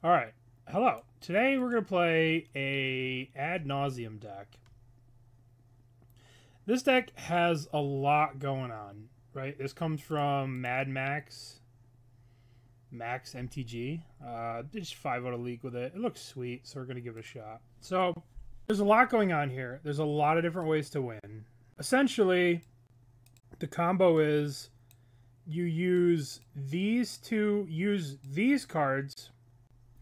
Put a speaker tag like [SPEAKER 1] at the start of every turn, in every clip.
[SPEAKER 1] All right, hello. Today we're gonna play a Ad Nauseam deck. This deck has a lot going on, right? This comes from Mad Max MTG. Did just 5 out of league with it. It looks sweet, so we're gonna give it a shot. So there's a lot going on here. There's a lot of different ways to win. Essentially, the combo is you use these cards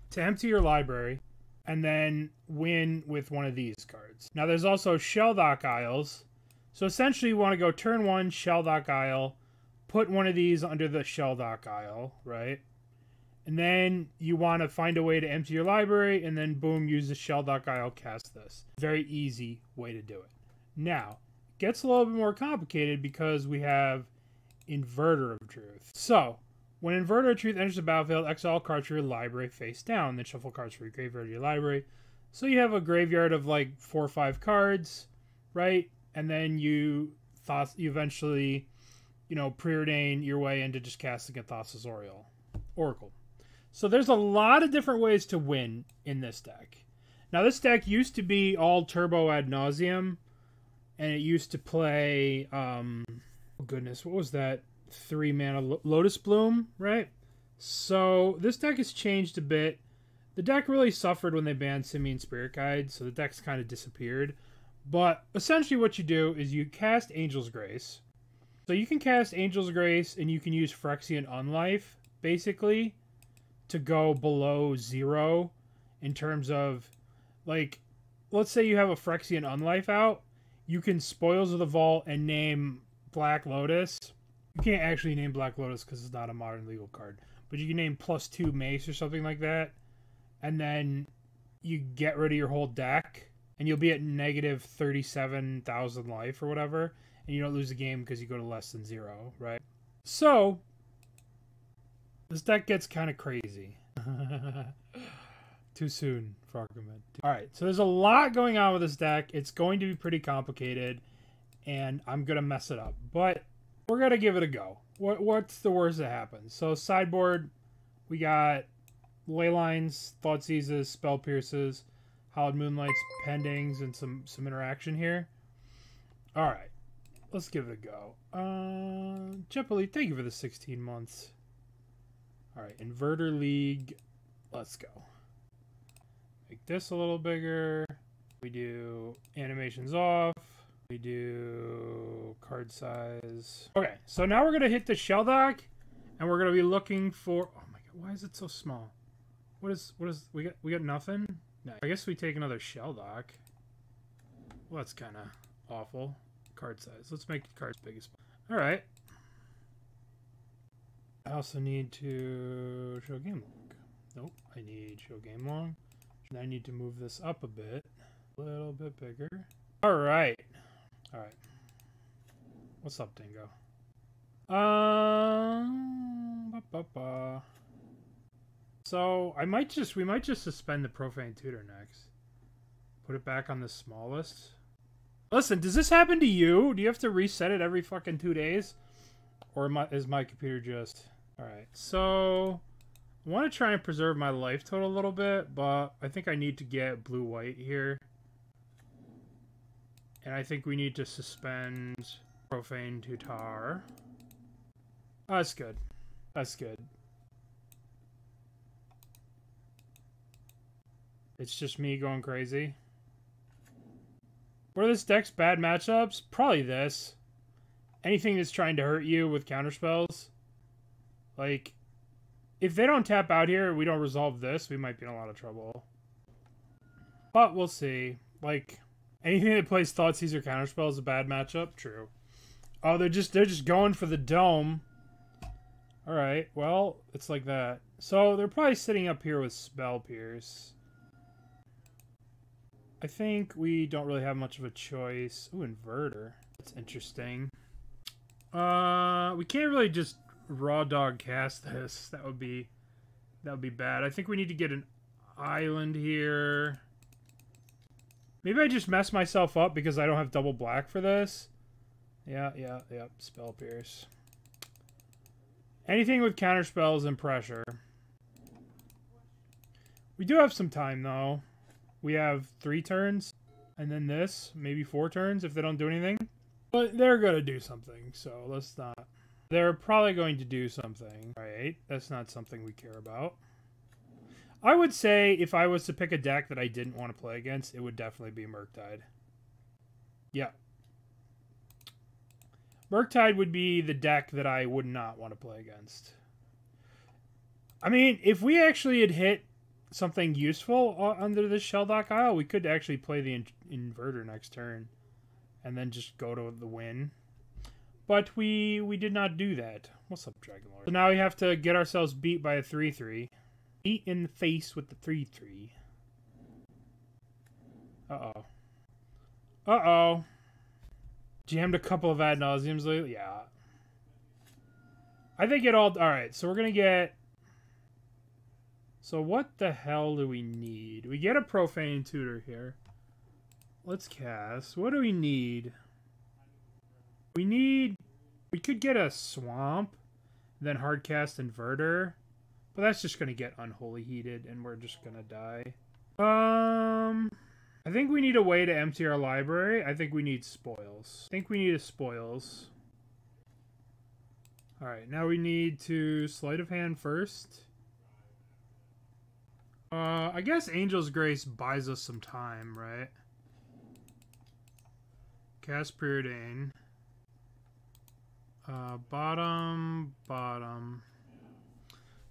[SPEAKER 1] to empty your library and then win with one of these cards. Now there's also Shelldock Isles. So essentially you want to go turn 1 Shelldock Isle, put one of these under the Shelldock Isle, right? And then you want to find a way to empty your library and then boom, use the Shelldock Isle, cast this. Very easy way to do it. Now, it gets a little bit more complicated because we have Inverter of Truth. So, when Inverter of Truth enters the battlefield, exile cards from your library face down, then shuffle cards from your graveyard to your library. So you have a graveyard of like 4 or 5 cards, right? And then you eventually, preordain your way into just casting a Thassa's Oracle. So there's a lot of different ways to win in this deck. Now this deck used to be all turbo Ad Nauseam, and it used to play, oh goodness, what was that? 3 mana Lotus Bloom, right? So this deck has changed a bit. The deck really suffered when they banned Simian Spirit Guide, so the deck's kind of disappeared. But essentially what you do is you cast Angel's Grace. So you can cast Angel's Grace and you can use Phyrexian Unlife, basically, to go below 0 in terms of, like, let's say you have a Phyrexian Unlife out, you can Spoils of the Vault and name Black Lotus. You can't actually name Black Lotus because it's not a modern legal card. But you can name +2 Mace or something like that. And then you get rid of your whole deck. And you'll be at negative 37,000 life or whatever. And you don't lose the game because you go to less than 0, right? So, this deck gets kind of crazy. Too soon for argument. Alright, so there's a lot going on with this deck. It's going to be pretty complicated. And I'm going to mess it up. But we're going to give it a go. What's the worst that happens? So sideboard, we got Leylines, Thoughtseizes, Spell Pierces, Hallowed Moonlights, Pendings, and some interaction here. Alright, let's give it a go. Jeopardy, thank you for the 16 months. Alright, Inverter League, let's go. Make this a little bigger. We do animations off. We do card size. Okay, so now we're gonna hit the Shelldock, and we're gonna be looking for. Oh my god, why is it so small? What is we got nothing? No, I guess we take another Shelldock. Well, that's kind of awful. Card size. Let's make the cards biggest. All right. I also need to show game log. Nope, I need show game log. And I need to move this up a bit, a little bit bigger. All right. All right. What's up, Dingo? So we might just suspend the Profane Tutor next. Put it back on the smallest. Listen, does this happen to you? Do you have to reset it every fucking 2 days? Or is my computer just... Alright, so... I want to try and preserve my life total a little bit, but I think I need to get blue-white here. And I think we need to suspend Profane Tutor. Oh, that's good. That's good. It's just me going crazy. What are this deck's bad matchups? Probably this. Anything that's trying to hurt you with counterspells. Like, if they don't tap out here, we don't resolve this, we might be in a lot of trouble. But we'll see. Like, anything that plays Thoughtseize or counterspell is a bad matchup? True. Oh, they're just going for the dome. Alright, well, it's like that. So, they're probably sitting up here with Spell Pierce. I think we don't really have much of a choice. Ooh, Inverter. That's interesting. We can't really just raw dog cast this. That would be bad. I think we need to get an island here. Maybe I just mess myself up because I don't have double black for this. Yeah. Spell Pierce. Anything with counterspells and pressure. We do have some time, though. We have 3 turns, and then this, maybe 4 turns if they don't do anything. But they're going to do something, so let's not. They're probably going to do something, right? That's not something we care about. I would say if I was to pick a deck that I didn't want to play against, it would definitely be Murktide. Yeah. Murktide would be the deck that I would not want to play against. I mean, if we actually had hit something useful under the Shelldock Isle, we could actually play the Inverter next turn and then just go to the win. But we did not do that. What's up, Dragon Lord? So now we have to get ourselves beat by a 3-3. Beat in the face with the 3-3. Uh-oh. Uh-oh. Jammed a couple of Ad Nauseams lately? Yeah. I think it all... Alright, so we're going to get... So what the hell do we need? We get a Profane Tutor here. Let's cast. What do we need? We need... We could get a Swamp, then hardcast Inverter. But that's just going to get Unholy Heated, and we're just going to die. I think we need a way to empty our library. I think we need Spoils. I think we need a Spoils. Alright, now we need to Sleight of Hand first. I guess Angel's Grace buys us some time, right? Cast Preordain. Bottom.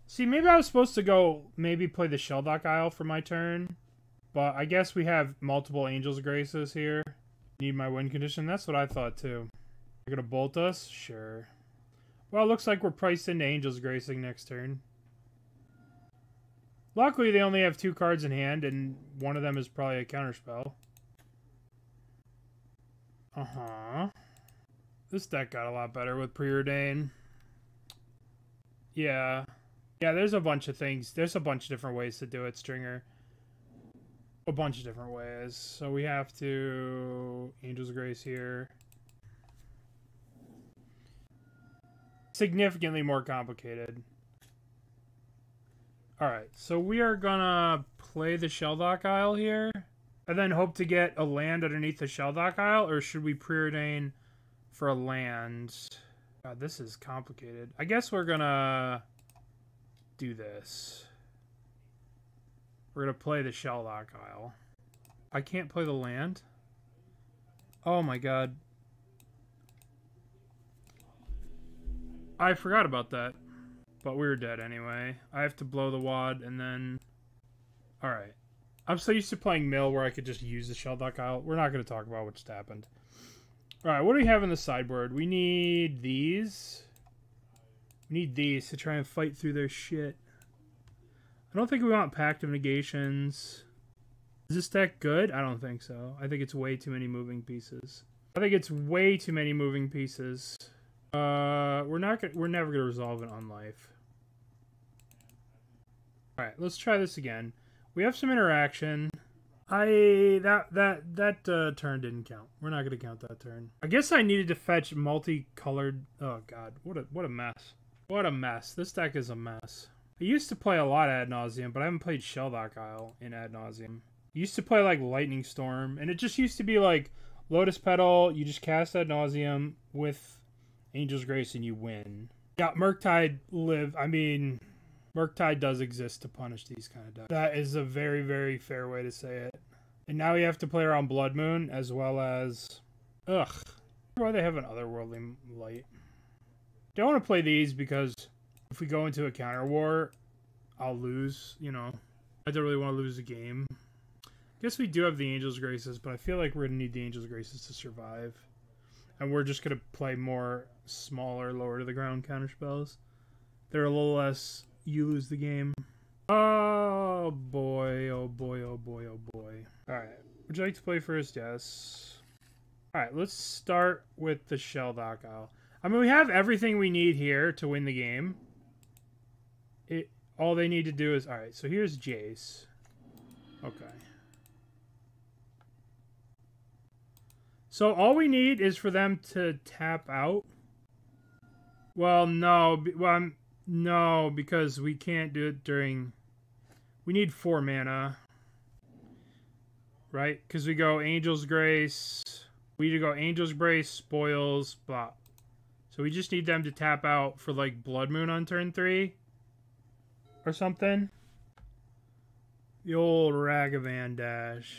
[SPEAKER 1] See, maybe I was supposed to go maybe play the Shelldock Isle for my turn. But I guess we have multiple Angel's Graces here. Need my win condition. That's what I thought too. You're gonna bolt us? Sure. Well, it looks like we're priced into Angel's Gracing next turn. Luckily, they only have 2 cards in hand, and one of them is probably a counterspell. Uh-huh. This deck got a lot better with Preordain. Yeah. Yeah, there's a bunch of things. There's a bunch of different ways to do it, Stringer. A bunch of different ways. So we have to... Angel's Grace here. Significantly more complicated. Alright, so we are gonna play the Shelldock Isle here. And then hope to get a land underneath the Shelldock Isle. Or should we Preordain for a land? God, this is complicated. I guess we're gonna do this. We're gonna play the Shelldock Isle. I can't play the land? Oh my god. I forgot about that. But we were dead anyway. I have to blow the wad and then... Alright. I'm so used to playing mill where I could just use the Shelldock Isle. We're not going to talk about what just happened. Alright, what do we have in the sideboard? We need these. We need these to try and fight through their shit. I don't think we want Pact of Negations. Is this deck good? I don't think so. I think it's way too many moving pieces. I think it's way too many moving pieces. We're never gonna resolve an Unlife. Alright, let's try this again. We have some interaction. That turn didn't count. We're not gonna count that turn. I guess I needed to fetch multicolored... Oh god, what a mess. What a mess. This deck is a mess. I used to play a lot Ad Nauseam, but I haven't played Shelldock Isle in Ad Nauseam. I used to play like Lightning Storm, and it just used to be like Lotus Petal, you just cast Ad Nauseam with Angel's Grace and you win. Yeah, Murktide Murktide does exist to punish these kind of decks. That is a very, very fair way to say it. And now we have to play around Blood Moon, as well as... Ugh. Why they have an Otherworldly Light. Don't want to play these because if we go into a counter war, I'll lose, you know. I don't really want to lose the game. I guess we do have the Angel's Graces, but I feel like we're going to need the Angel's Graces to survive. And we're just going to play more smaller, lower to the ground counterspells. They're a little less, you lose the game. Oh boy, oh boy, oh boy, oh boy. Alright, would you like to play first? Yes. Alright, let's start with the Shelldock Isle. I mean, we have everything we need here to win the game. All they need to do is... Alright, so here's Jace. Okay. So all we need is for them to tap out. Well, no. No, because we can't do it during... We need 4 mana. Right? Because we go Angel's Grace. We need to go Angel's Grace, Spoils, blah. So we just need them to tap out for like Blood Moon on turn 3. Or something. The old Ragavan dash.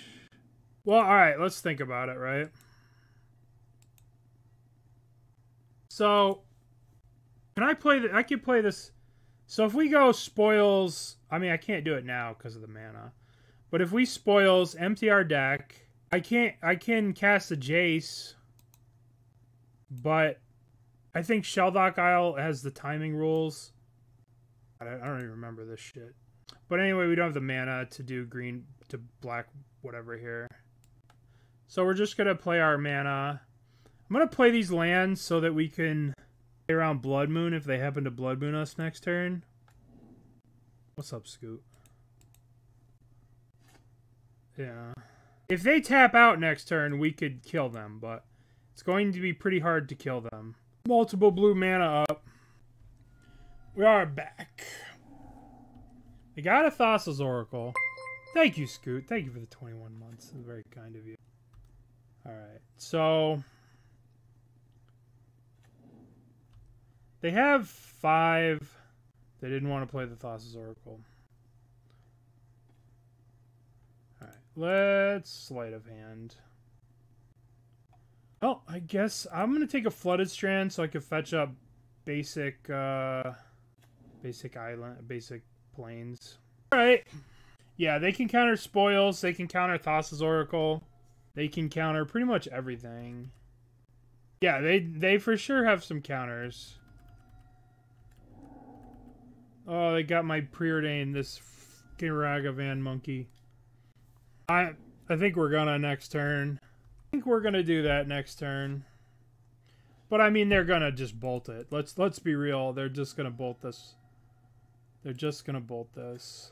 [SPEAKER 1] Well, alright, let's think about it, right? So, can I play I can play this. So if we go Spoils, I mean, I can't do it now because of the mana. But if we Spoils, empty our deck, I can cast a Jace, but I think Shelldock Isle has the timing rules. I don't even remember this shit. But anyway, we don't have the mana to do green to black whatever here. So we're just going to play our mana. I'm going to play these lands so that we can play around Blood Moon if they happen to Blood Moon us next turn. What's up, Scoot? Yeah. If they tap out next turn, we could kill them, but it's going to be pretty hard to kill them. Multiple blue mana up. We are back. We got a Thassa's Oracle. Thank you, Scoot. Thank you for the 21 months. It's very kind of you. Alright, so they have 5. They didn't want to play the Thassa's Oracle. Alright, let's Sleight of Hand. Oh, I guess I'm going to take a Flooded Strand so I can fetch up basic plains. Alright. Yeah, they can counter Spoils. They can counter Thassa's Oracle. They can counter pretty much everything. Yeah, they for sure have some counters. Oh, they got my Preordain, this fucking Ragavan monkey. I think we're gonna next turn. I think we're gonna do that next turn. But I mean, they're gonna just bolt it. Let's be real. They're just gonna bolt this. They're just gonna bolt this.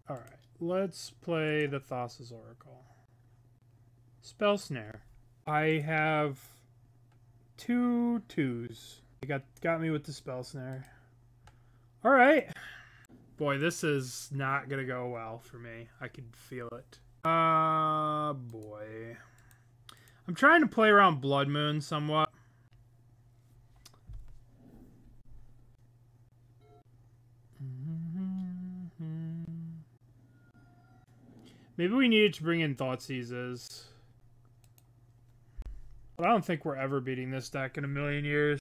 [SPEAKER 1] All right, let's play the Thassa's Oracle. Spell Snare. I have 2 2s. They got me with the Spell Snare. All right. Boy, this is not gonna go well for me. I can feel it. Boy. I'm trying to play around Blood Moon somewhat. Maybe we needed to bring in Thoughtseizes. But I don't think we're ever beating this deck in a million years.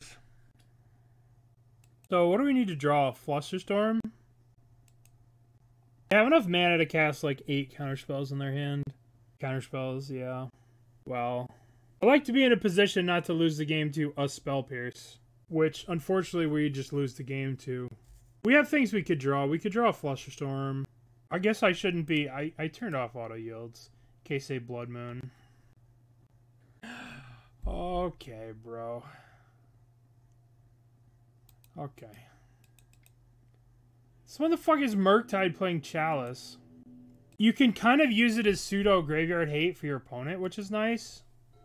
[SPEAKER 1] So what do we need to draw? Flusterstorm? They have enough mana to cast like 8 counterspells in their hand. Counterspells, yeah. Well, I like to be in a position not to lose the game to a Spell Pierce, which unfortunately we just lose the game to. We have things we could draw. We could draw a Flusterstorm. I guess I shouldn't be. I turned off auto yields in case they Blood Moon. Okay, bro. Okay. So what the fuck is Murktide playing Chalice? You can kind of use it as pseudo graveyard hate for your opponent, which is nice.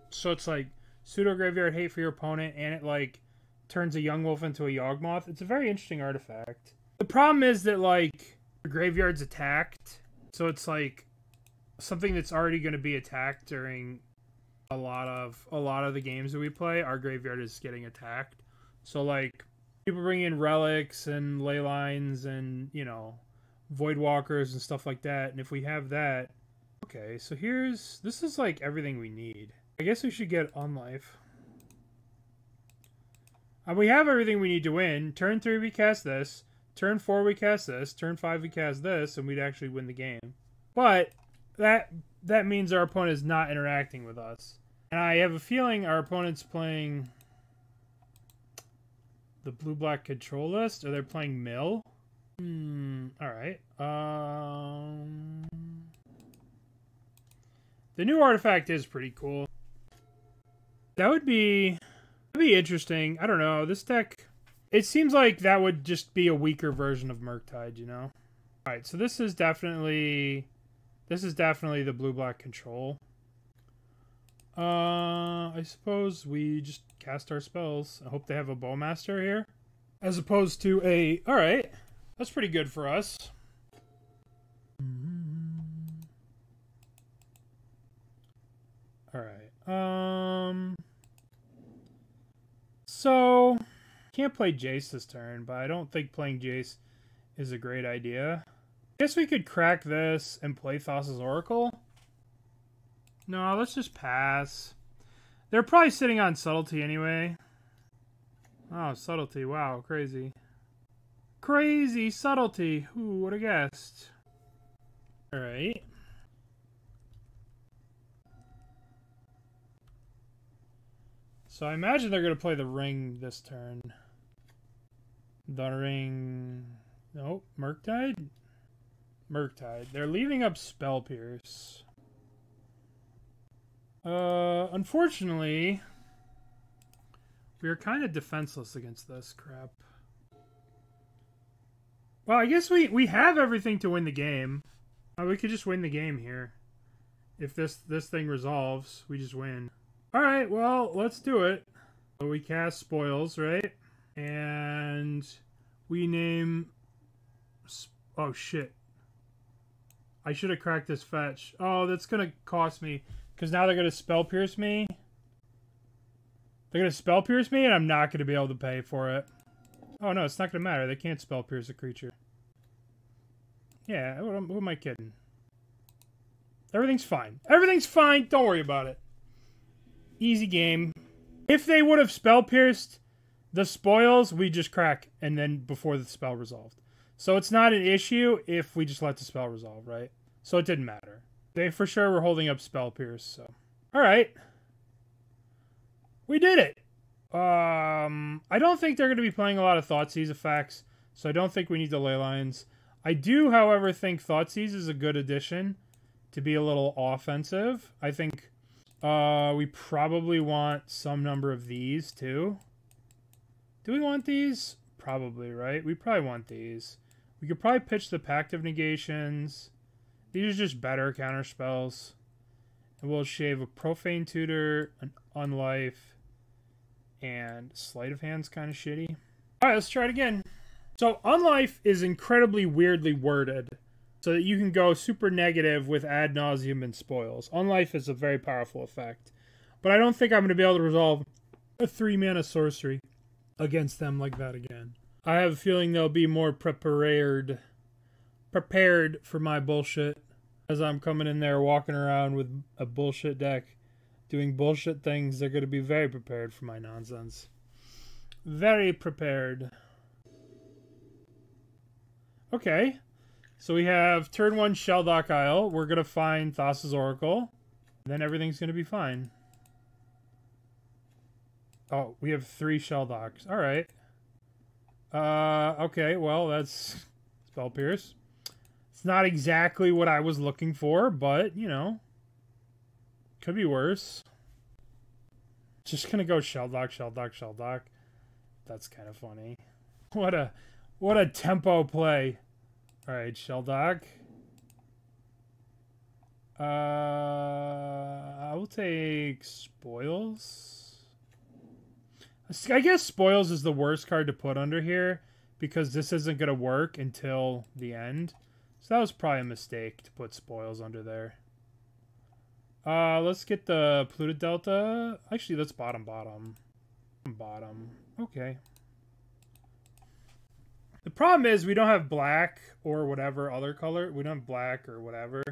[SPEAKER 1] So it's like pseudo graveyard hate for your opponent, and it like turns a young wolf into a Yawgmoth. It's a very interesting artifact. The problem is that like your graveyard's attacked, so it's like something that's already going to be attacked during a lot of the games that we play. Our graveyard is getting attacked, so like people bring in relics and ley lines and, you know, Voidwalkers and stuff like that. And if we have that, okay, so this is like everything we need. I guess we should get Unlife. We have everything we need to win. Turn 3 we cast this. Turn 4 we cast this. Turn 5 we cast this, and we'd actually win the game. But that means our opponent is not interacting with us. And I have a feeling our opponent's playing the blue-black control list, or they're playing Mill. Alright. The new artifact is pretty cool. That would be interesting. I don't know. This deck, it seems like that would just be a weaker version of Murktide, you know? Alright, so this is definitely the blue-black control. I suppose we just cast our spells. I hope they have a Bowmaster here. As opposed to a... Alright. That's pretty good for us. Alright. So, can't play Jace this turn, but I don't think playing Jace is a great idea. Guess we could crack this and play Thassa's Oracle. No, let's just pass. They're probably sitting on Subtlety anyway. Oh, Subtlety. Wow, crazy. Crazy Subtlety. Who would have guessed? Alright. So I imagine they're going to play the Ring this turn. The Ring... Nope. Murktide? Murktide. They're leaving up Spell Pierce. Unfortunately, we are kind of defenseless against this crap. Well, I guess we have everything to win the game. We could just win the game here. If this thing resolves, we just win. Alright, well, let's do it. So we cast Spoils, right? And we name... Oh, shit. I should have cracked this fetch. Oh, that's going to cost me. Because now they're going to Spell Pierce me. They're going to Spell Pierce me, and I'm not going to be able to pay for it. Oh, no, it's not going to matter. They can't Spell Pierce a creature. Yeah, who am I kidding? Everything's fine. Everything's fine. Don't worry about it. Easy game. If they would have Spell Pierced the Spoils, we just crack, and then before the spell resolved. So it's not an issue if we just let the spell resolve, right? So it didn't matter. They for sure were holding up Spell Pierce, so. Alright. We did it! I don't think they're going to be playing a lot of Thoughtseize effects, so I don't think we need the Leylines. I do, however, think Thoughtseize is a good addition to be a little offensive. I think we probably want some number of these, too. Do we want these? Probably, right? We probably want these. We could probably pitch the Pact of Negations. These are just better counterspells. And we'll shave a Profane Tutor, an Unlife, and Sleight of Hand's kind of shitty. Alright, let's try it again. So, Unlife is incredibly weirdly worded, so that you can go super negative with Ad Nauseam and Spoils. Unlife is a very powerful effect. But I don't think I'm going to be able to resolve a 3-mana sorcery against them like that again. I have a feeling they'll be more prepared for my bullshit as I'm coming in there walking around with a bullshit deck doing bullshit things. They're going to be very prepared for my nonsense. Very prepared. Okay. So we have turn 1 Shelldock Isle. We're going to find Thassa's Oracle. Then everything's going to be fine. Oh, we have 3 Shelldocks. Alright. Okay, well, that's Spell Pierce. It's not exactly what I was looking for, but, you know. Could be worse. Just gonna go Shelldock, Shelldock, Shelldock. That's kind of funny. What a tempo play. Alright, Shelldock. I will take Spoils. I guess Spoils is the worst card to put under here because this isn't going to work until the end. So that was probably a mistake to put Spoils under there. Let's get the Polluted Delta. Actually, let's bottom. Okay. The problem is we don't have black or whatever other color. We don't have black or whatever.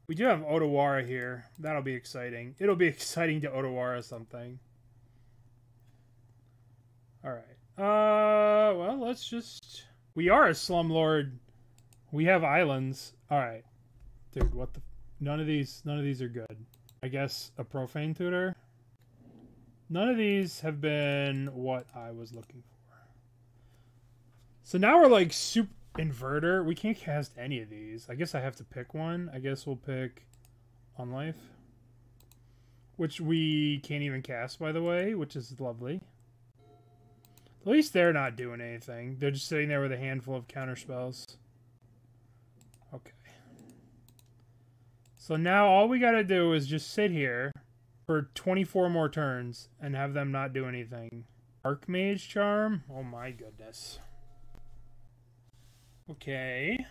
[SPEAKER 1] We do have Otawara here. That'll be exciting. It'll be exciting to Otawara something. Alright. Well, let's just... We are a slumlord. We have islands. Alright. Dude, what the... None of these are good. I guess a Profane Tutor? None of these have been what I was looking for. So now we're like super Inverter. We can't cast any of these. I guess I have to pick one. I guess we'll pick Unlife. Which we can't even cast, by the way, which is lovely. At least they're not doing anything. They're just sitting there with a handful of counterspells. Okay. So now all we gotta do is just sit here for 24 more turns and have them not do anything. Archmage Charm? Oh my goodness. Okay.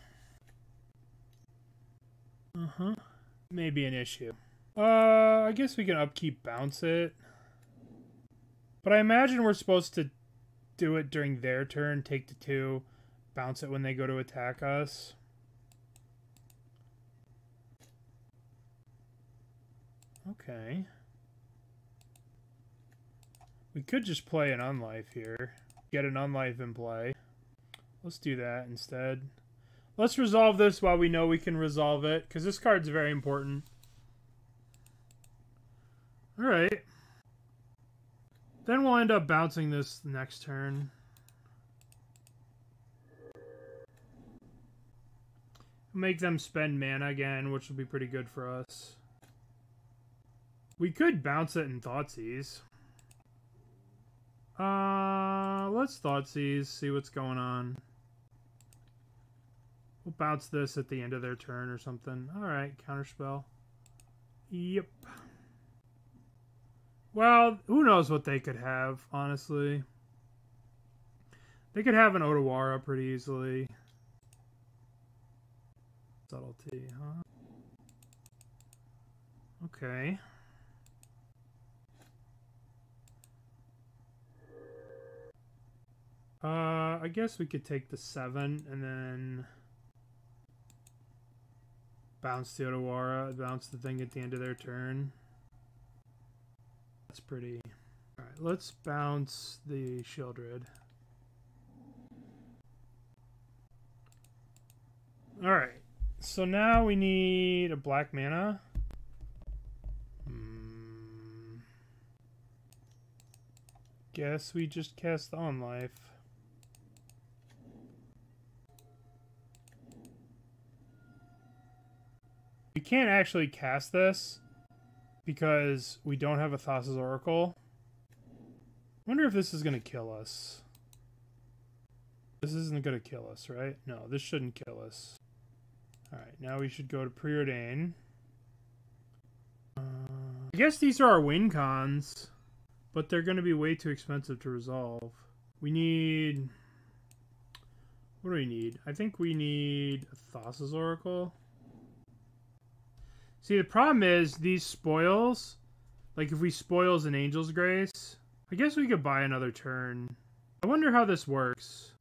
[SPEAKER 1] Maybe an issue. I guess we can upkeep bounce it. But I imagine we're supposed to do it during their turn, take the 2, bounce it when they go to attack us. Okay. We could just play an Unlife here. Get an Unlife in play. Let's do that instead. Let's resolve this while we know we can resolve it, because this card's very important. Alright. Then we'll end up bouncing this next turn. Make them spend mana again, which will be pretty good for us. We could bounce it in Thoughtseize. Let's Thoughtseize, see what's going on. We'll bounce this at the end of their turn or something. Alright, counterspell. Yep. Well, who knows what they could have, honestly. They could have an Otawara pretty easily. Subtlety, huh? Okay. I guess we could take the 7 and then bounce the Otawara, bounce the thing at the end of their turn. That's pretty... Alright, let's bounce the Sheoldred. Alright, so now we need a black mana. Guess we just cast the Unlife. We can't actually cast this because we don't have a Thassa's Oracle. I wonder if this is going to kill us. This isn't going to kill us, right? No, this shouldn't kill us. Alright, now we should go to Preordain. I guess these are our win cons, but they're going to be way too expensive to resolve. We need... What do we need? I think we need a Thassa's Oracle. See, the problem is these spoils, like if we spoils an Angel's Grace, I guess we could buy another turn. I wonder how this works.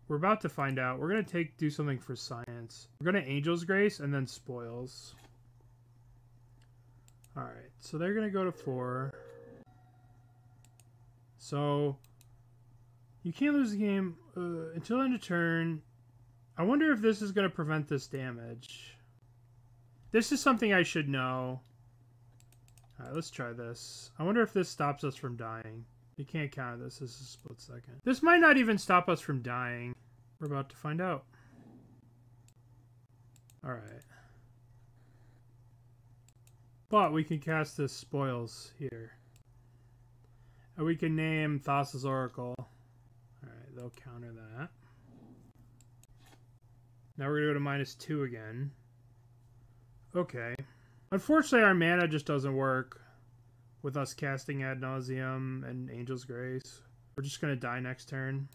[SPEAKER 1] We're about to find out. We're going to do something for science. We're going to Angel's Grace and then spoils. Alright, so they're going to go to 4. So, you can't lose the game until end of turn. I wonder if this is going to prevent this damage. This is something I should know. Alright, let's try this. I wonder if this stops us from dying. You can't counter this. This is a split second. This might not even stop us from dying. We're about to find out. Alright. But we can cast this spoils here. And we can name Thassa's Oracle. Alright, they'll counter that. Now we're going to go to -2 again. Okay. Unfortunately, our mana just doesn't work with us casting Ad Nauseam and Angel's Grace. We're just going to die next turn.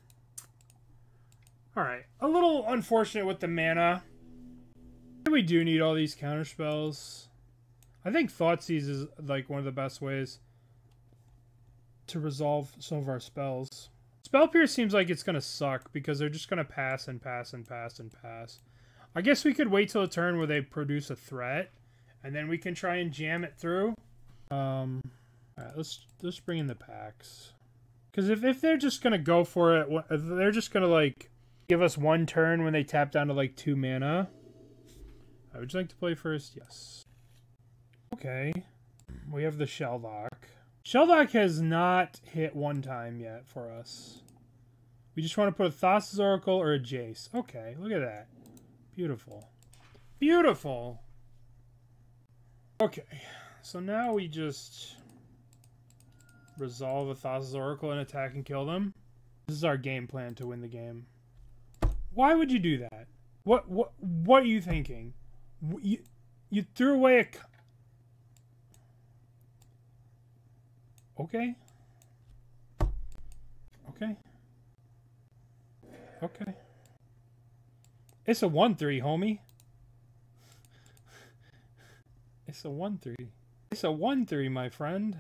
[SPEAKER 1] Alright. A little unfortunate with the mana. We do need all these counterspells. I think Thoughtseize is like one of the best ways to resolve some of our spells. Spell Pierce seems like it's going to suck because they're just going to pass and pass and pass and pass. I guess we could wait till a turn where they produce a threat, and then we can try and jam it through. Alright, let's bring in the packs. Because if they're just going to go for it, if they're just going to, like, give us one turn when they tap down to, like, 2 mana. Would you like to play first? Yes. Okay. We have the Shelldock. Shelldock has not hit one time yet for us. We just want to put a Thassa's Oracle or a Jace. Okay, look at that. Beautiful. Beautiful! Okay, so now we just resolve a Thassa's Oracle and attack and kill them. This is our game plan to win the game. Why would you do that? What are you thinking? You threw away a... Okay. Okay. Okay. It's a 1/3, homie. It's a 1/3. It's a 1/3, my friend.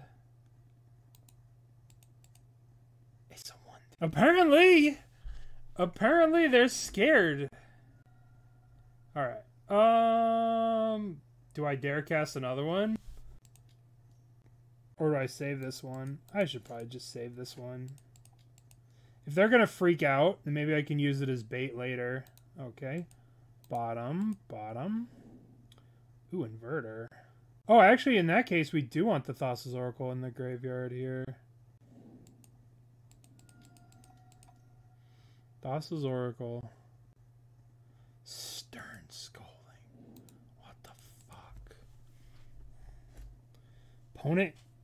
[SPEAKER 1] It's a 1/3. Apparently they're scared. All right. Do I dare cast another one? Or do I save this one? I should probably just save this one. If they're gonna freak out, then maybe I can use it as bait later. Okay. Bottom. Ooh, Inverter. Oh, actually, in that case, we do want the Thassa's Oracle in the graveyard here. Thassa's Oracle. Stern Scolding. What the fuck?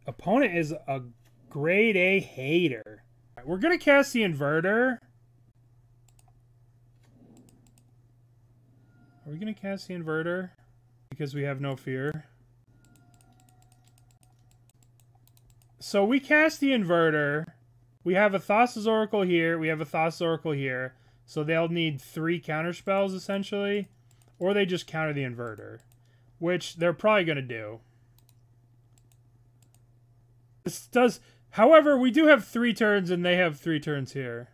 [SPEAKER 1] Opponent is a grade A hater. Right, we're gonna cast the Inverter. Are we gonna cast the Inverter? Because we have no fear. So we cast the Inverter. We have a Thassa's Oracle here. We have a Thassa's Oracle here. So they'll need 3 counterspells, essentially. Or they just counter the Inverter. Which they're probably going to do. This does... However, we do have 3 turns, and they have 3 turns here.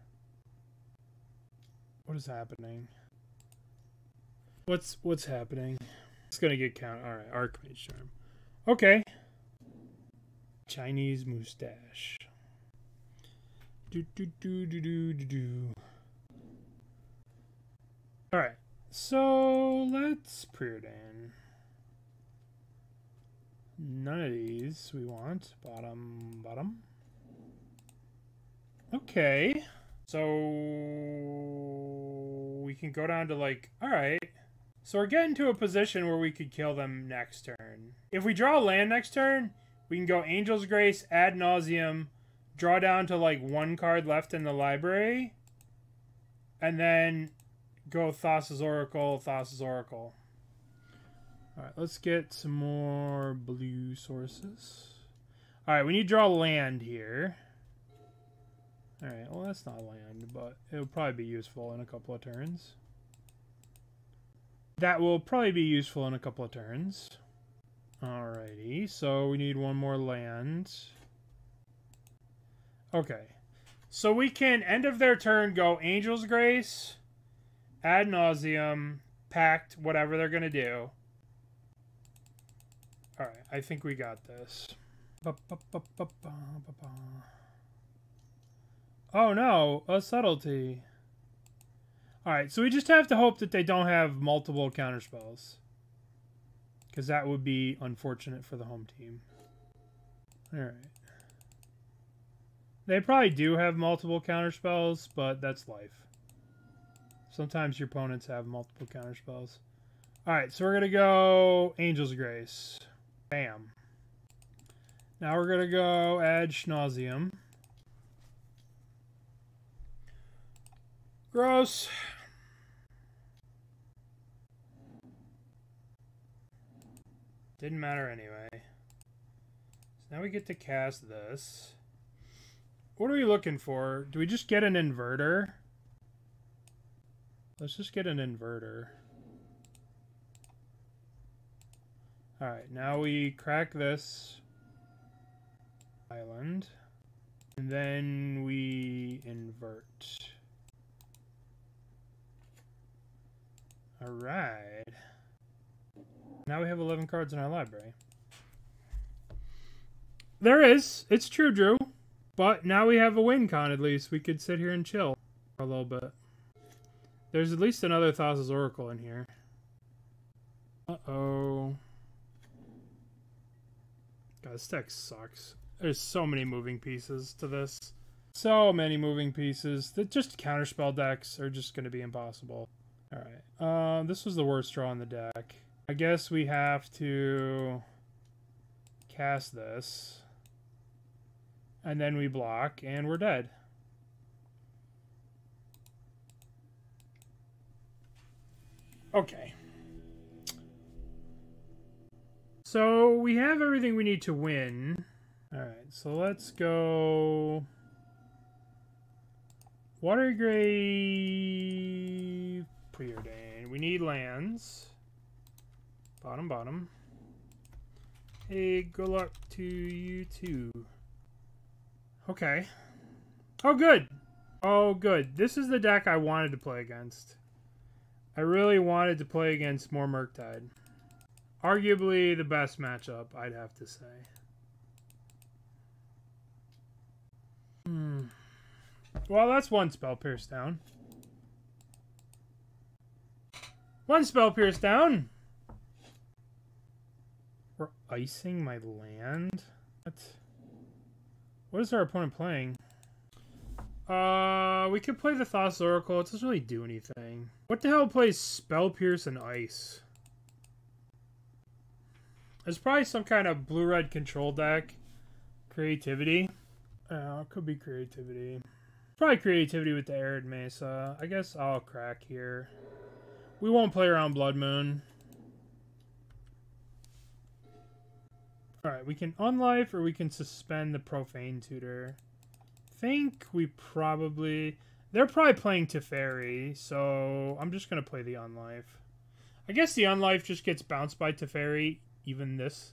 [SPEAKER 1] What is happening? What's happening? It's going to get counted. Alright, Archmage Charm. Okay. Chinese Mustache. Alright, so let's Preordain. None of these we want. Bottom. Okay. So we can go down to like, alright. So we're getting to a position where we could kill them next turn. If we draw land next turn, we can go Angel's Grace, Ad Nauseam, draw down to like 1 card left in the library, and then go Thassa's Oracle. Alright, let's get some more blue sources. Alright, we need to draw land here. Alright, well that's not land, but it'll probably be useful in a couple of turns. That will probably be useful in a couple of turns. Alrighty, so we need 1 more land. Okay. So we can, end of their turn, go Angel's Grace, Ad Nauseam, Pact, whatever they're going to do. Alright, I think we got this. Oh no, a subtlety. Alright, so we just have to hope that they don't have multiple counterspells. Because that would be unfortunate for the home team. Alright. They probably do have multiple counterspells, but that's life. Sometimes your opponents have multiple counterspells. Alright, so we're going to go Angel's Grace. Bam. Now we're going to go Ad Nauseam. Gross. Didn't matter anyway. So now we get to cast this. What are we looking for? Do we just get an Inverter? Let's just get an Inverter. Alright, now we crack this island. And then we invert. Alright. Now we have 11 cards in our library. There is. It's true, Drew. But now we have a win con, at least. We could sit here and chill for a little bit. There's at least another Thassa's Oracle in here. Uh-oh. God, this deck sucks. There's so many moving pieces to this. So many moving pieces. That just counterspell decks are just going to be impossible. Alright. This was the worst draw on the deck. I guess we have to cast this. And then we block, and we're dead. Okay. So we have everything we need to win. Alright, so let's go Watery Grave, Preordain. We need lands. Bottom. Hey, good luck to you too. Okay. Oh, good. Oh, good. This is the deck I wanted to play against. I really wanted to play against more Murktide. Arguably the best matchup, I'd have to say. Well, that's one Spell Pierce down. One Spell Pierce down! We're icing my land? What is our opponent playing? We could play the Thassa Oracle. It doesn't really do anything. What the hell plays Spell Pierce and Ice? There's probably some kind of blue-red control deck. Creativity. It could be creativity. Probably creativity with the Arid Mesa. I guess I'll crack here. We won't play around Blood Moon. Alright, we can Unlife or we can suspend the Profane Tutor. Think we probably... They're probably playing Teferi, so I'm just going to play the Unlife. I guess the Unlife just gets bounced by Teferi, even this.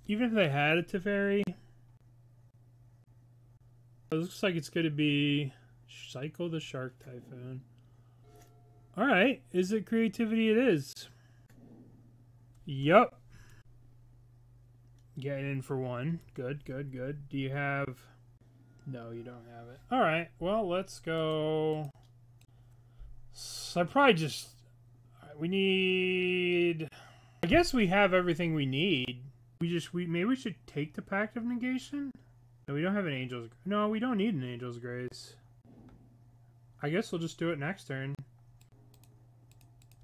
[SPEAKER 1] Even if they had a Teferi. It looks like it's going to be Cycle the Shark Typhoon. Alright, is it creativity? It is. Yup. Getting in for one. Good, good, good. Do you have... No, you don't have it. Alright, well, let's go... So I probably just... We need... I guess we have everything we need. Maybe we should take the Pact of Negation? No, we don't have an Angel's... No, we don't need an Angel's Grace. I guess we'll just do it next turn.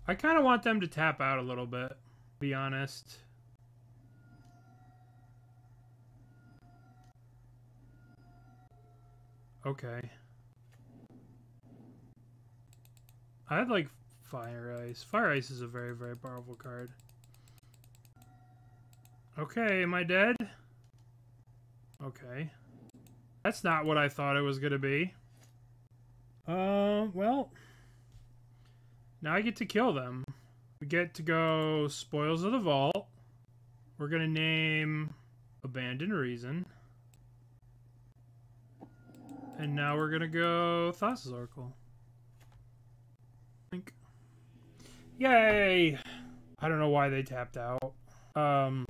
[SPEAKER 1] I kind of want them to tap out a little bit, to be honest. Okay. I had like Fire Ice. Fire Ice is a very, very powerful card. Okay, am I dead? Okay. That's not what I thought it was going to be. Well. Now I get to kill them. We get to go Spoils of the Vault. We're going to name Abandoned Reason. And now we're going to go Thassa's Oracle. Think. Yay! I don't know why they tapped out. I don't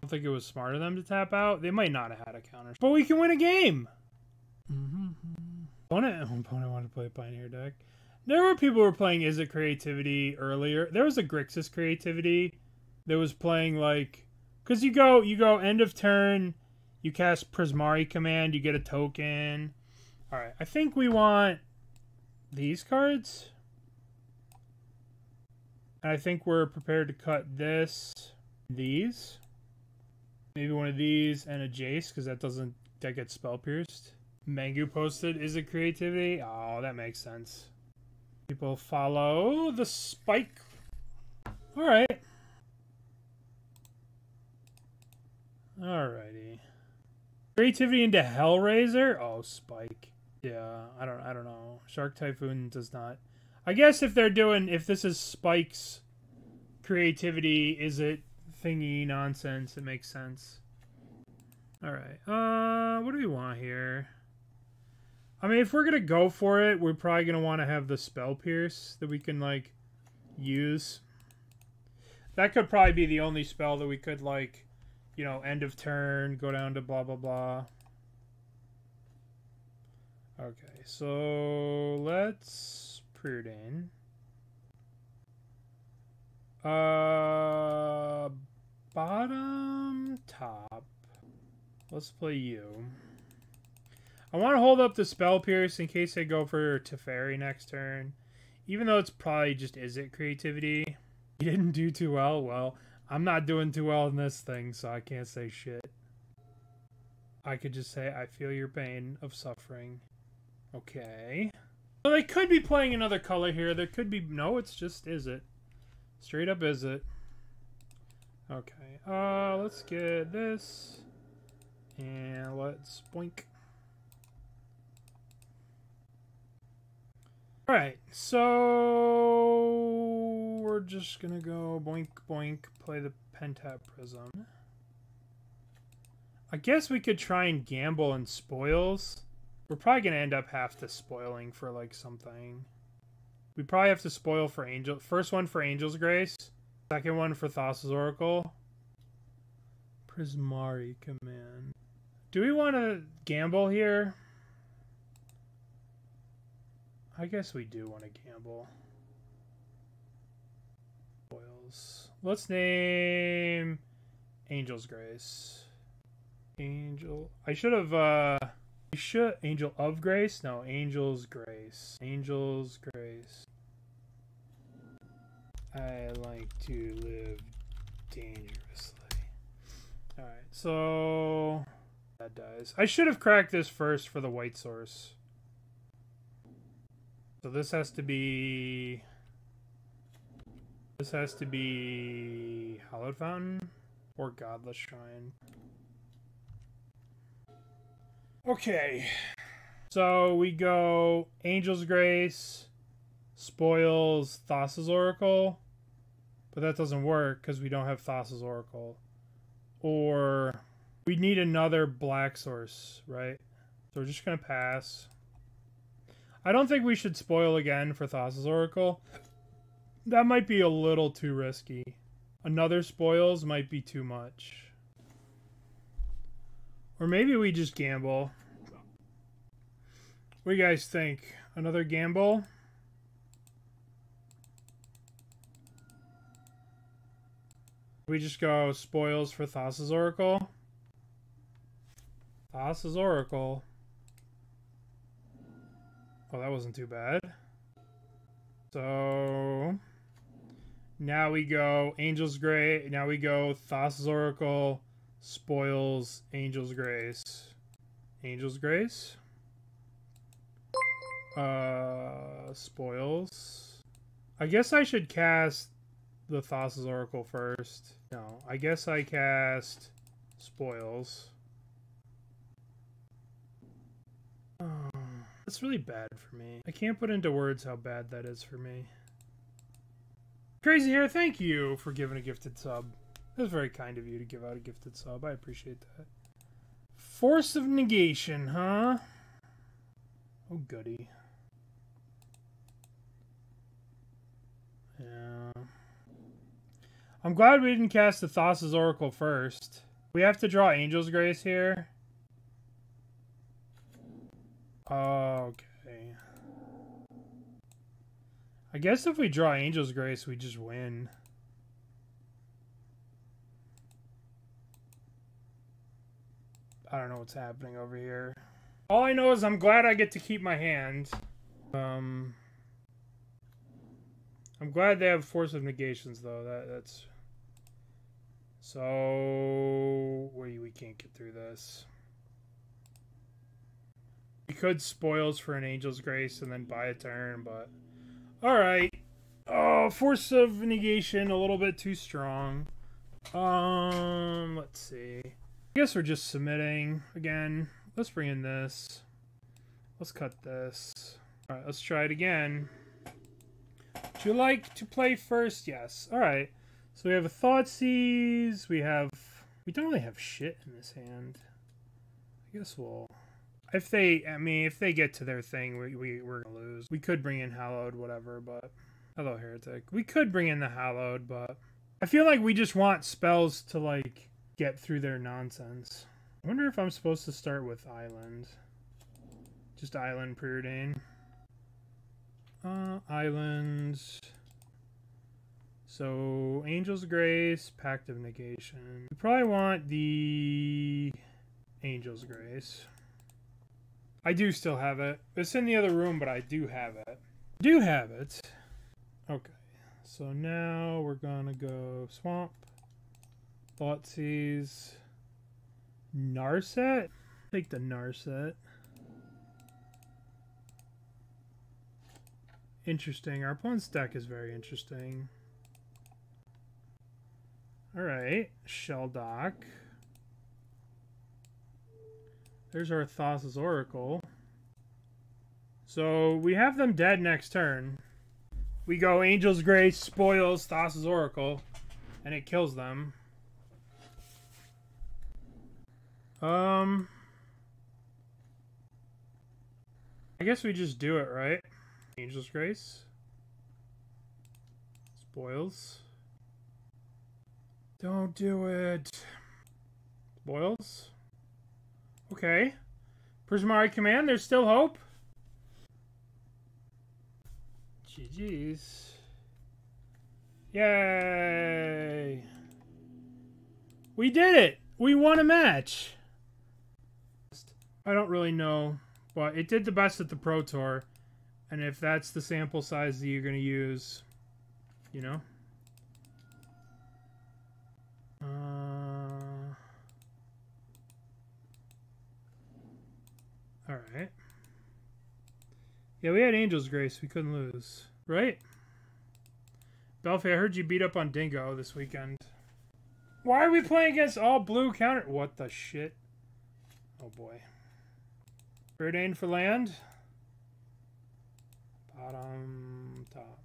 [SPEAKER 1] think it was smart of them to tap out. They might not have had a counter. But we can win a game! Opponent wanted to play a Pioneer deck. There were people who were playing Is It Creativity earlier. There was a Grixis Creativity that was playing like... Because you go end of turn, you cast Prismari Command, you get a token. Alright, I think we want these cards. And I think we're prepared to cut these. Maybe one of these and a Jace, because that gets Spell Pierced. Mangu posted, Is It Creativity? Oh, that makes sense. People follow the spike. Alright. Alrighty. Creativity into Hellraiser? Oh, spike. Yeah, I don't know. Shark Typhoon does not. I guess if this is Spike's creativity, is it thingy nonsense, it makes sense. Alright. What do we want here? I mean, if we're going to go for it, we're probably going to want to have the Spell Pierce that we can, like, use. That could probably be the only spell that we could, like, you know, end of turn, go down to blah, blah, blah. Okay, so let's Preordain. Bottom, top. Let's play you. I want to hold up the Spell Pierce in case I go for Teferi next turn. Even though it's probably just Is It Creativity. You didn't do too well. Well, I'm not doing too well in this thing, so I can't say shit. I could just say, I feel your pain of suffering. Okay. So they could be playing another color here. There could be... No, it's just Is It. Straight up Is It. Okay. Let's get this. And let's boink. Alright, so we're just gonna go boink boink, play the Pentad Prism. I guess we could try and gamble and spoils. We're probably gonna end up have to spoiling for like something. We probably have to spoil for Angel. First one for Angel's Grace. Second one for Thassa's Oracle. Prismari Command. Do we want to gamble here? I guess we do want to gamble. Spoils. Let's name Angel's Grace. Angel. I should have, Angel of Grace? No, Angel's Grace. Angel's Grace. I like to live dangerously. Alright, so that dies. I should have cracked this first for the white source. So this has to be... This has to be Hallowed Fountain or Godless Shrine. Okay. So we go Angel's Grace, spoils Thassa's Oracle. But that doesn't work because we don't have Thassa's Oracle. Or we need another black source, right? So we're just going to pass. I don't think we should spoil again for Thassa's Oracle. That might be a little too risky. Another spoils might be too much. Or maybe we just gamble. What do you guys think? Another gamble? We just go spoils for Thassa's Oracle. Thassa's Oracle. Oh, that wasn't too bad. So now we go Angel's Grace. Now we go Thassa's Oracle, spoils Angel's Grace. Angel's Grace. Spoils. I guess I should cast the Thassa's Oracle first. No, I guess I cast spoils. Oh, that's really bad for me. I can't put into words how bad that is for me. Crazy Hair, thank you for giving a gifted sub. That's very kind of you to give out a gifted sub. I appreciate that. Force of Negation, huh? Oh, goody. Yeah. I'm glad we didn't cast the Thassa's Oracle first. We have to draw Angel's Grace here. Okay. I guess if we draw Angel's Grace, we just win. I don't know what's happening over here. All I know is I'm glad I get to keep my hand. I'm glad they have Force of Negations, though. That's... So... we can't get through this. We could spoils for an Angel's Grace and then buy a turn, but... Alright. Oh, Force of Negation, a little bit too strong. Let's see. I guess we're just submitting again. Let's bring in this. Let's cut this. Alright, let's try it again. Would you like to play first? Yes. Alright. So we have a Thoughtseize. We don't really have shit in this hand. I guess we'll... If they get to their thing, we're gonna lose. We could bring in Hallowed, whatever, but... Hello, Heretic. We could bring in the Hallowed, but... I feel like we just want spells to, like, get through their nonsense. I wonder if I'm supposed to start with Island. Just Island Preordain. Island. So, Angel's Grace, Pact of Negation. We probably want the Angel's Grace. I do still have it. It's in the other room, but I do have it. Okay. So now we're gonna go Swamp. Thoughtseize. Narset? Take the Narset. Interesting. Our opponent's deck is very interesting. Alright. Shelldock. There's our Thassa's Oracle. So we have them dead next turn. We go Angel's Grace, spoils Thassa's Oracle, and it kills them. I guess we just do it, right? Angel's Grace. Spoils. Don't do it. Spoils. Okay. Prismatic Command, there's still hope. GG's. Yay! We did it! We won a match! I don't really know, but it did the best at the Pro Tour. And if that's the sample size that you're going to use, you know? Alright. Yeah, we had Angel's Grace. We couldn't lose. Right? Belfie, I heard you beat up on Dingo this weekend. Why are we playing against all blue counter? What the shit? Oh boy. Preordain for land. Bottom, top.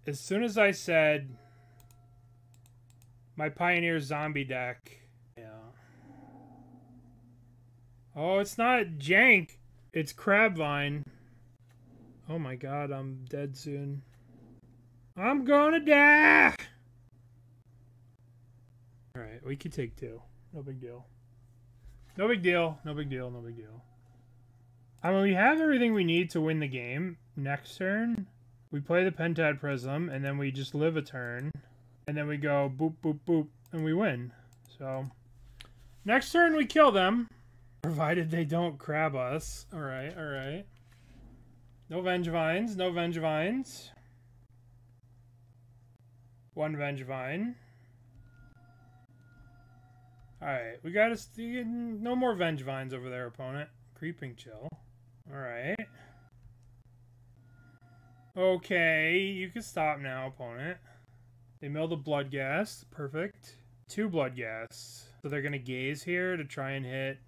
[SPEAKER 1] As soon as I said my Pioneer zombie deck. Yeah. Oh, it's not jank. It's Crabvine. Oh my god, I'm dead soon. I'm gonna die! Alright, we could take two. No big deal. No big deal. No big deal. No big deal. I mean, we have everything we need to win the game. Next turn, we play the Pentad Prism, and then we just live a turn. And then we go boop, boop, boop, and we win. So, next turn we kill them. Provided they don't crab us. Alright, alright. No Vengevines, no Vengevines. One Vengevine. Alright, we gotta no more Vengevines over there, opponent. Creeping Chill. Alright. Okay, you can stop now, opponent. They mill the Bloodghast. Perfect. 2 Bloodghasts. So they're gonna gaze here to try and hit.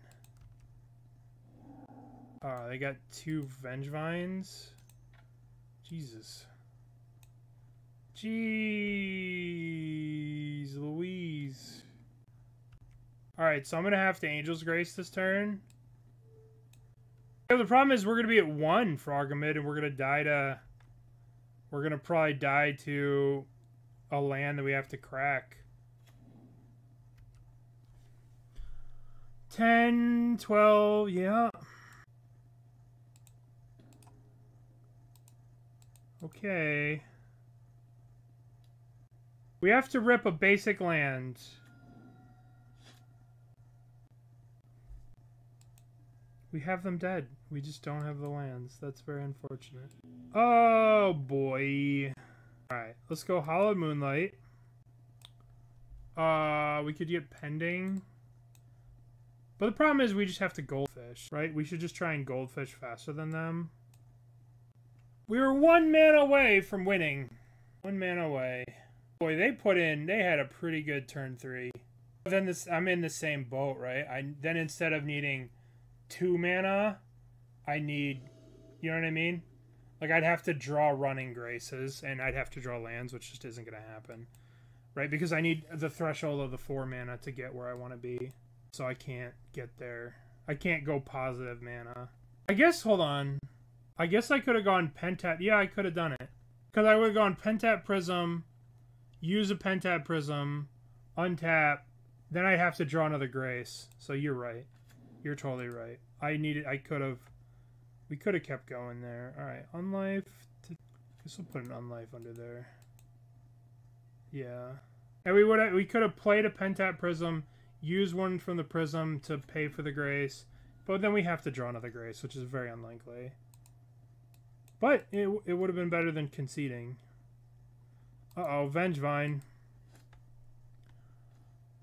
[SPEAKER 1] They got 2 Vengevines. Jesus. Jeez Louise. Alright, so I'm gonna have to Angel's Grace this turn. Yeah, the problem is we're gonna be at 1 Frogomid, and we're gonna die to... We're gonna probably die to a land that we have to crack. 10, 12, yeah. Okay. We have to rip a basic land. We have them dead. We just don't have the lands. That's very unfortunate. Oh, boy. Alright, let's go Hallowed Moonlight. We could get Pending. But the problem is we just have to Goldfish, right? We should just try and Goldfish faster than them. We were 1 mana away from winning. 1 mana away. Boy, they had a pretty good turn 3. Then I'm in the same boat, right? Then instead of needing 2 mana, I need, you know what I mean? Like, I'd have to draw Running Graces, and I'd have to draw lands, which just isn't going to happen. Right? Because I need the threshold of the 4 mana to get where I want to be. So I can't get there. I can't go positive mana. I guess, hold on. I guess I could have gone Pentad. Yeah, I could have done it. Because I would have gone Pentad Prism, use a Pentad Prism, untap, then I'd have to draw another Grace. So you're right. You're totally right. We could have kept going there. Alright, Unlife. Guess we'll put an Unlife under there. Yeah. And we could have played a Pentad Prism, used one from the Prism to pay for the Grace, but then we have to draw another Grace, which is very unlikely. But it would have been better than conceding. Uh-oh, Vengevine.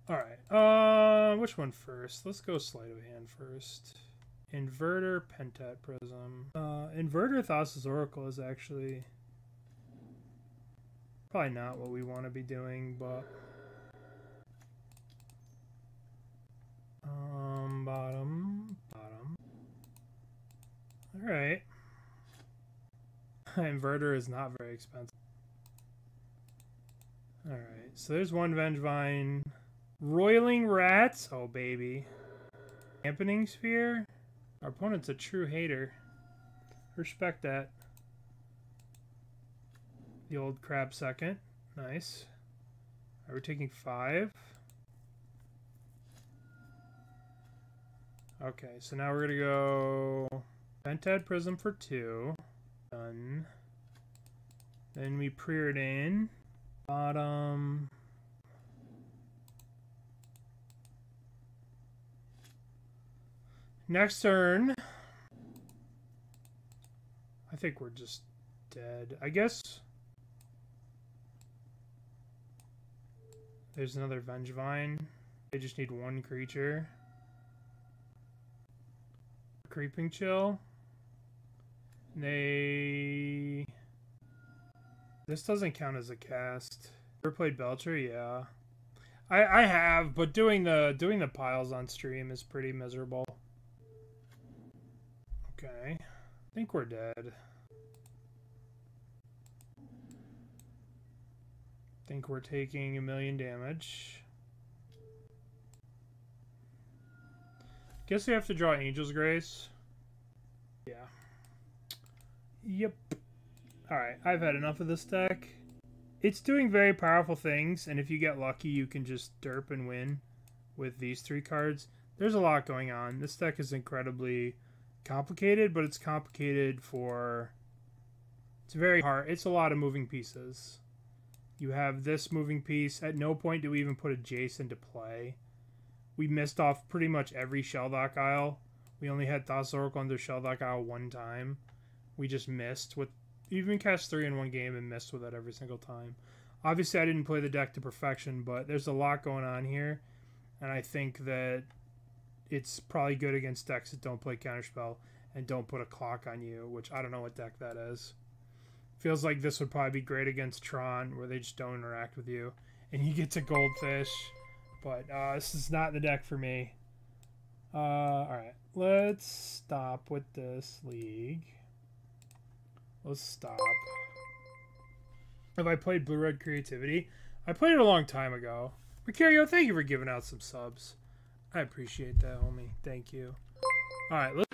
[SPEAKER 1] Alright, which one first? Let's go Sleight of Hand first. Inverter, Pentad Prism. Inverter Thassa's Oracle is actually probably not what we want to be doing, but... bottom. Alright. Inverter is not very expensive. Alright, so there's one Vengevine. Roiling Rats. Oh, baby. Dampening Sphere. Our opponent's a true hater. Respect that. The old crab second. Nice. Alright, we're taking 5. Okay, so now we're gonna go Pentad Prism for 2. Done. Then we Preordain. Bottom. Next turn. I think we're just dead. I guess there's another Vengevine. They just need one creature. Creeping Chill. This doesn't count as a cast. Ever played Belcher? Yeah. I have, but doing the piles on stream is pretty miserable. Okay. I think we're dead. I think we're taking 1,000,000 damage. Guess we have to draw Angel's Grace. Yeah. Yep. Alright, I've had enough of this deck. It's doing very powerful things, and if you get lucky, you can just derp and win with these 3 cards. There's a lot going on. This deck is incredibly complicated, but it's complicated for... It's very hard. It's a lot of moving pieces. You have this moving piece. At no point do we even put a Jace into play. We missed off pretty much every Shelldock Isle. We only had Thassa Oracle under Shelldock Isle 1 time. We just missed with... Even cast 3 in 1 game and missed with it every single time. Obviously, I didn't play the deck to perfection, but there's a lot going on here. And I think that it's probably good against decks that don't play Counterspell and don't put a clock on you, which I don't know what deck that is. Feels like this would probably be great against Tron, where they just don't interact with you. And you get to Goldfish. But this is not the deck for me. Alright, let's stop with this league. Let's stop. Have I played Blue-Red Creativity? I played it a long time ago. Mercurio, thank you for giving out some subs. I appreciate that, homie. Thank you. Alright, let's...